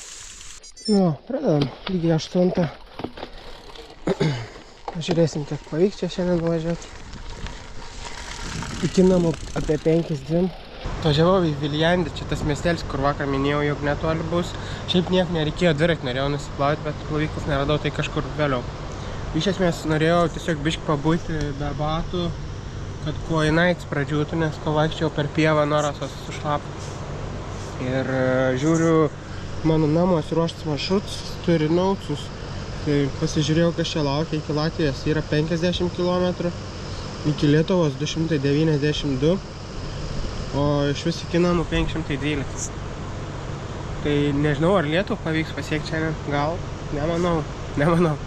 Nu, pradedam lygiai 8. Žiūrėsim, kiek pavyks čia šiandien važiuoti. Iki namų apie 5-2. Važiavau į Viljandį, čia tas miestelis, kur vakar minėjau, jog netoli bus. Šiaip niek nereikėjo dviratį, norėjau nusiplauti, bet plovyklus neradau, tai kažkur vėliau. Iš esmės norėjau tiesiog biškį pabūti be batų, kad kojinaitis pradžiūtų, nes pavaikščiau per pievą norasos sušlapą. Ir žiūriu, mano namas ruoštas maršrutas, turi naucus Tai pasižiūrėjau, kas čia laukia. Iki Latvijos yra 50 km, iki Lietuvos 292, o iš vis iki namų 512. Tai nežinau, ar Lietuvą pavyks pasiekti šiandien. Gal? Nemanau.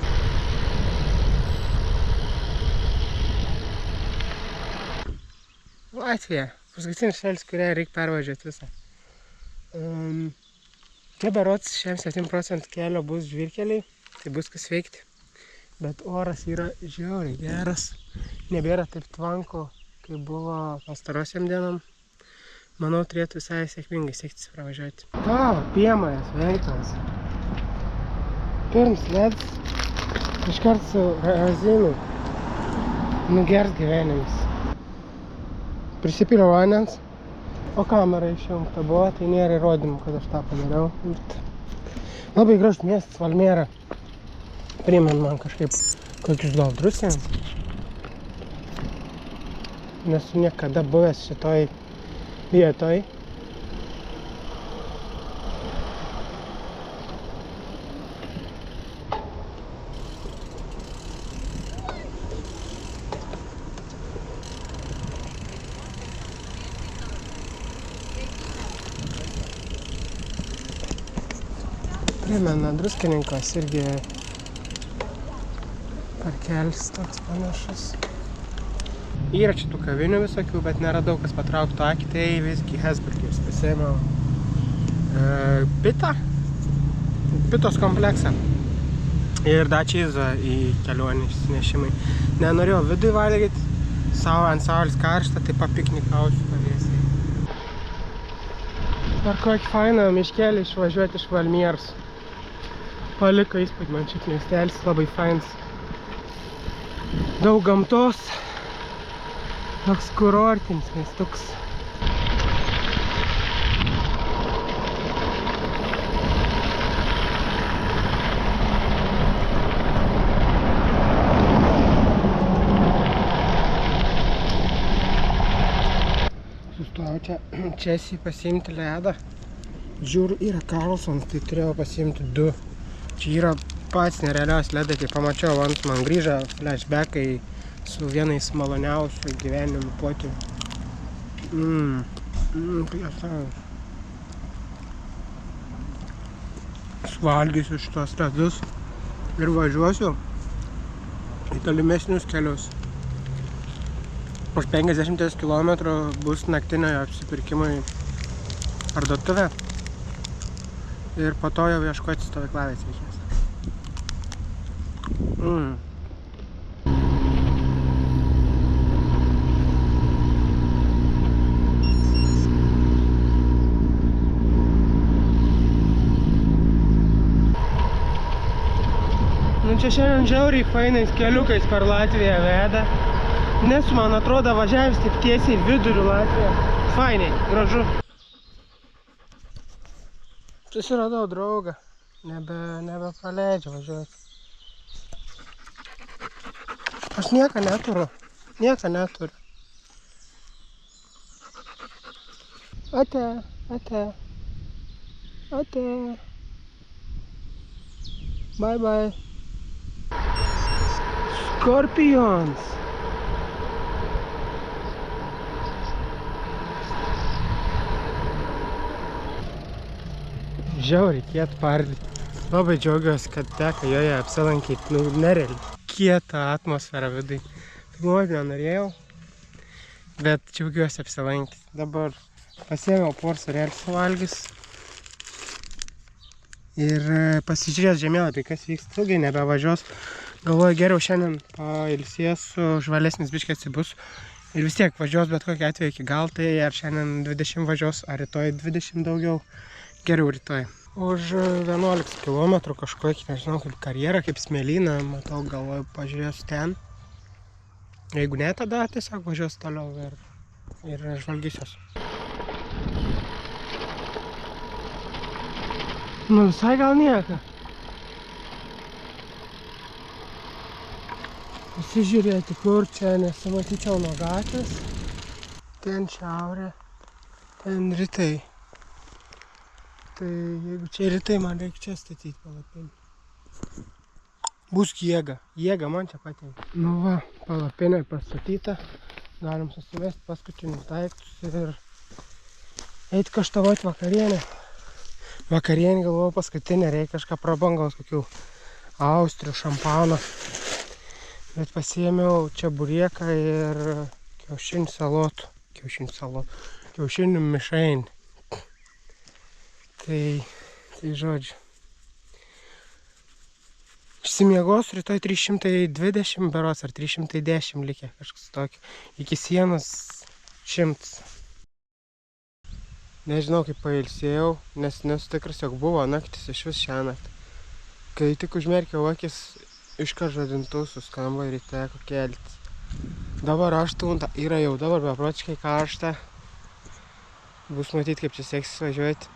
Latvija. Paskutinis šalis, kurią reikia pervažiuoti visą. Čia berods 67% kelio bus žvyrkeliai, tai bus kas veikti. Bet oras yra žiauriai geras. Nebėra taip tvanko, kaip buvo pastarosiam dienom. Manau, turėtų visai sėkmingai sektis pravažiuoti. Piemajas veiklas. Pirms leds iškart su razinu nugers gyvenimis. Prisipyliau vandens, o kamera išjungta buvo, tai nėra įrodymų, kad aš tą padariau. Labai gražus miestas, Valmiera. Primena man kažkaip kokius gal Drusiją. Nesu niekada buvęs šitoj vietoj. Primena Druskininkas irgi parkelis toks panašus. Yra čia tų kavinių visokių, bet nėra daug kas patrauktų akį, tai visgi Hesburgers pasiėmiau pitos kompleksą ir dačizą į kelionį išsinešimai. Nenorėjau vidui valgyti, ant saulės karštą, tai papiknikausiu pavėsiai. Ar kokį fainą miškelį išvažiuoti iš Valmieros. Paliko įspūdį man šit miestelis, labai fainas. Daug gamtos. Toks kurortinis miestuks. Sustojau čia pasiimti ledą. Žiūriu, yra Carlsons, tai turėjau pasiimti 2. Čia yra pats nerealios ledai, kai pamačiau, ant man grįžo flashbackai su vienais maloniausių gyvenimų potyrių. Suvalgysiu šitos ledus ir važiuosiu į tolimesnius kelius. Už 50 km bus naktinio apsipirkimo į parduotuvę. Ir po to jau ieškoti stovyklavietės reikės. Čia šiandien žiauriai fainais keliukais per Latviją veda. Nes man atrodo važiavęs taip tiesiai vidurių Latviją. Fainiai, gražu. Susiradau draugą, nebepraleidžiu važiuoti. Aš nieko neturiu. Ate. Bye. Scorpions. Žiauriai kietą pardį. Labai džiaugiuosi, kad teka joje apsilankyti. Nerealiai. Kietą atmosferą vidai. Filmuoti nenorėjau, bet džiaugiuosi apsilankyti. Dabar pasiėmiau porsą relsų valgys. Ir pasižiūrės žemėlapį, kas vyks. Ilgai nebevažiuos. Galvoju, geriau šiandien pailsėsiu, žvalesnis biškis bus. Ir vis tiek važiuos bet kokį atveju iki gal, tai ar šiandien 20 važiuos, ar rytoj 20 daugiau. Geriau rytoj. Už 11 km kažkokį, nežinau, kaip karjerą, kaip smėlyną, matau, galvoju, pažiūrėsiu ten. Jeigu ne, tada tiesiog važiuosiu toliau ir žvalgysiuos. Visai gal nieko. Pasižiūrėti, kur čia nesimatyčiau nuo gatvės. Ten šiaurė, ten rytai. Tai jeigu čia rytai, man reikia čia statyti palapinį. Bus jėga. Jėga man čia patinka. Nu va, palapinė pastatyta. Galim susimesti paskutinius daiktus ir eit kaštavot vakarienę. Vakarienė galvoju paskutinė, reikia kažką prabangaus, kokių austrių, šampano. Bet pasiėmiau čia burieką ir kiaušinių salotų. Kiaušinių mišrainį. Tai žodžiu. Išsimiegos rytoj 320 beros ar 310 likė kažkas tokio. Iki sienos 100. Nežinau kaip pailsėjau, nes nesu tikras, jog buvo naktis iš vis šią naktį. Kai tik užmerkiau akis, iškart žadintuvų suskamba ir teko keltis. Dabar 8 yra jau dabar beprotiškai karšta. Bus matyti, kaip čia seksis važiuoti.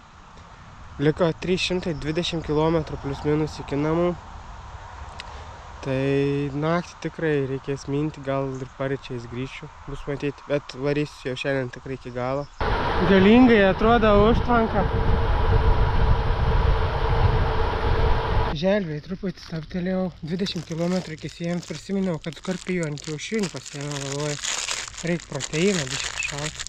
Liko 320 km plius minus iki namų. Tai naktį tikrai reikės minti, gal ir paryčiais grįšiu, bus matyti, bet varysiu jau šiandien tikrai iki galo. Galingai atrodo užtvanka. Želviai truputį stabtelėjau, 20 km iki sienos, prisiminiau, kad skorpionį kiaušinių pasiėmiau, galvoju, reikia proteiną biškį šauti.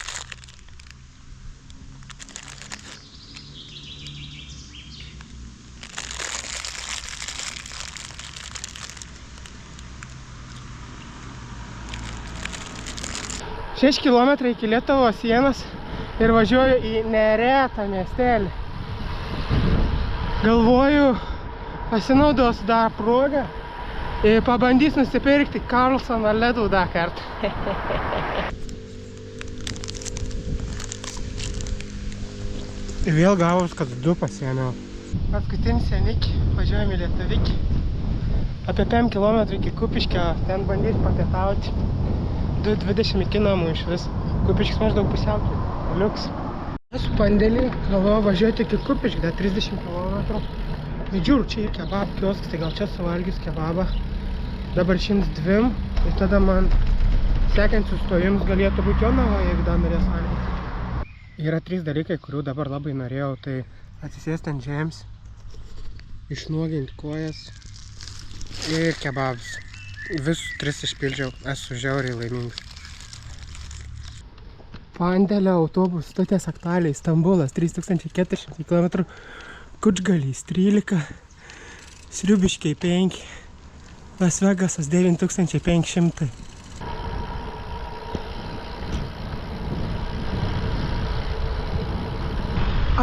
Šeši kilometrai iki Lietuvos sienos ir važiuoju į neretą miestelį. Galvoju, pasinaudosiu dar progą ir pabandysiu nusipirkti Karlsono ledų dar kartą. Ir vėl gavus, kad 2 pasiėmiau. Paskutinį senikį, važiuojame į Lietuvikį. Apie 5 km iki Kupiškio, ten bandysiu papietauti. 2:20 iki namų iš vis. Kupiškis maždaug pusiaukelė. Liuks. Esu pandėlį, galvoju važiuoti iki Kupiškio, dar 30 km. Bet žiūriu, čia ir kebab kioskas, tai gal čia suvalgius kebabą. Dabar 102, tai tada man sekant sustojimus galėtų būti Jonava, jeigu dar norės valgyti. Yra 3 dalykai, kurių dabar labai norėjau, tai atsisėsti ant žemės, išnuoginti kojas ir kebabus. Visus 3 išpildžiau, esu žiauriai laimingas. Pandėlio autobus stoties Aktualiai, Stambulas, 3400 km, Kučgalys 13, Sriubiškiai 5, Las Vegasas 9500.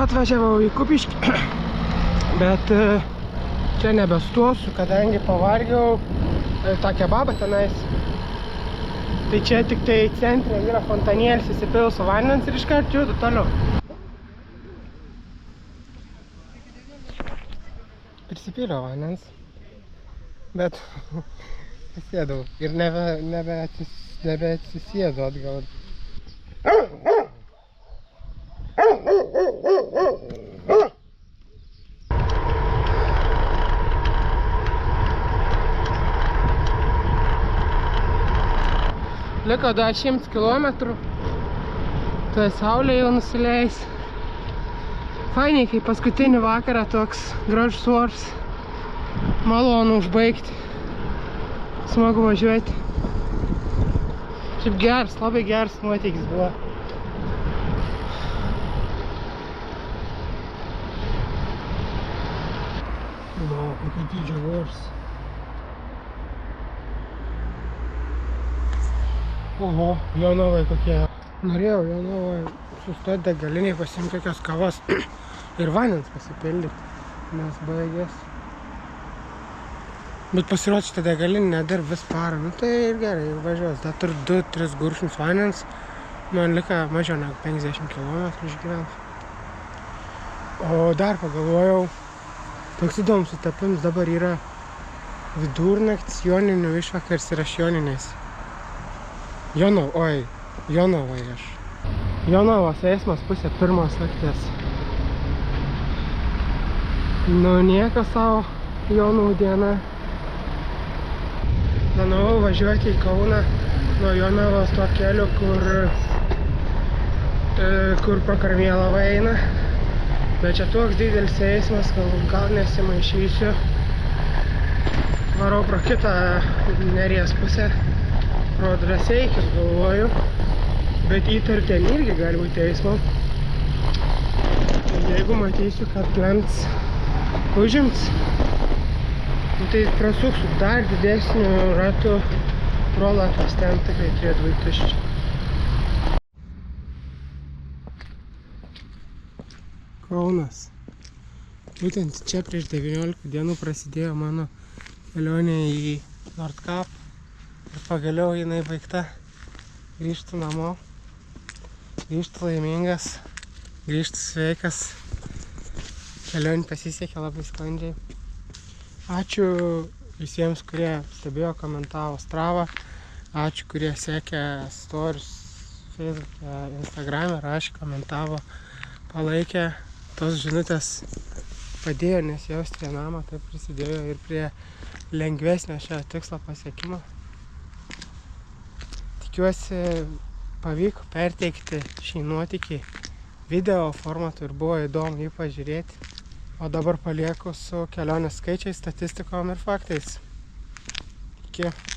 Atvažiavau į Kupiškį, bet čia nebestosiu, kadangi pavargiau tą kebabą tenais. Tai čia tik tai centre yra fontanėlis, įsipilsiu vandens ir iškart judu toliau. Prisipyliau vandens, bet pasėdau ir nebe atsisėdu atgal. Liko dar 100 km, tai saulė jau nusileis. Fainiai, kai paskutinį vakarą toks gražus oras, malonu užbaigti, smagu važiuoti. Šiaip geras, labai geras nuotykis buvo. O, kokio dydžio oras. Oho, Jonavai kokie. Norėjau Jonavai sustoti degaliniai, pasiimti kokios kavos ir vandens pasipildyti, nes baigės. Bet pasirodė šitą degalinį nedirb vis parą, nu tai ir gerai, važiuos. Dar turiu 2-3 gurkšnius vandens, man liko mažiau negu 50 km išgyventi. O dar pagalvojau, toks įdomus sutapimas, dabar yra vidurnaktis, joninių išvakaris ir aš joninės. Jonavai aš. Jonavos eismas 2:30 nakties. Nu nieko savo, Jonų diena. Planavau važiuoti į Kauną nuo Jonavos tuo keliu, kur pro Karmėlavą eina. Bet čia toks didelis eismas, gal nesimaišysiu. Varau pro kitą Neries pusę, pro Drąseikį galvoju, bet įtariu ten irgi gali būti eismo. Jeigu matysiu, kad plents užims, tai prasuksiu dar didesnių ratų pro Latvijos, ten tikrai turėtų būti tuščia. Kaunas. Būtent čia prieš 19 dienų prasidėjo mano kelionė į Nordkap ir pagaliau jinai baigta. Grįžtu namo, grįžtu laimingas, grįžtu sveikas. Kelionė pasisekė labai sklandžiai. Ačiū visiems, kurie stebėjo, komentavo Stravą. Ačiū, kurie sekė stories Facebook'e, Instagram'e, rašė, komentavo, palaikė. Tos žinutės padėjo nesijausti vienam, tai prisidėjo ir prie lengvesnio šio tikslo pasiekimo. Tikiuosi pavyko perteikti šį nuotykį video formatu ir buvo įdomu jį pažiūrėti. O dabar palieku su kelionės skaičiais, statistikom ir faktais. Iki.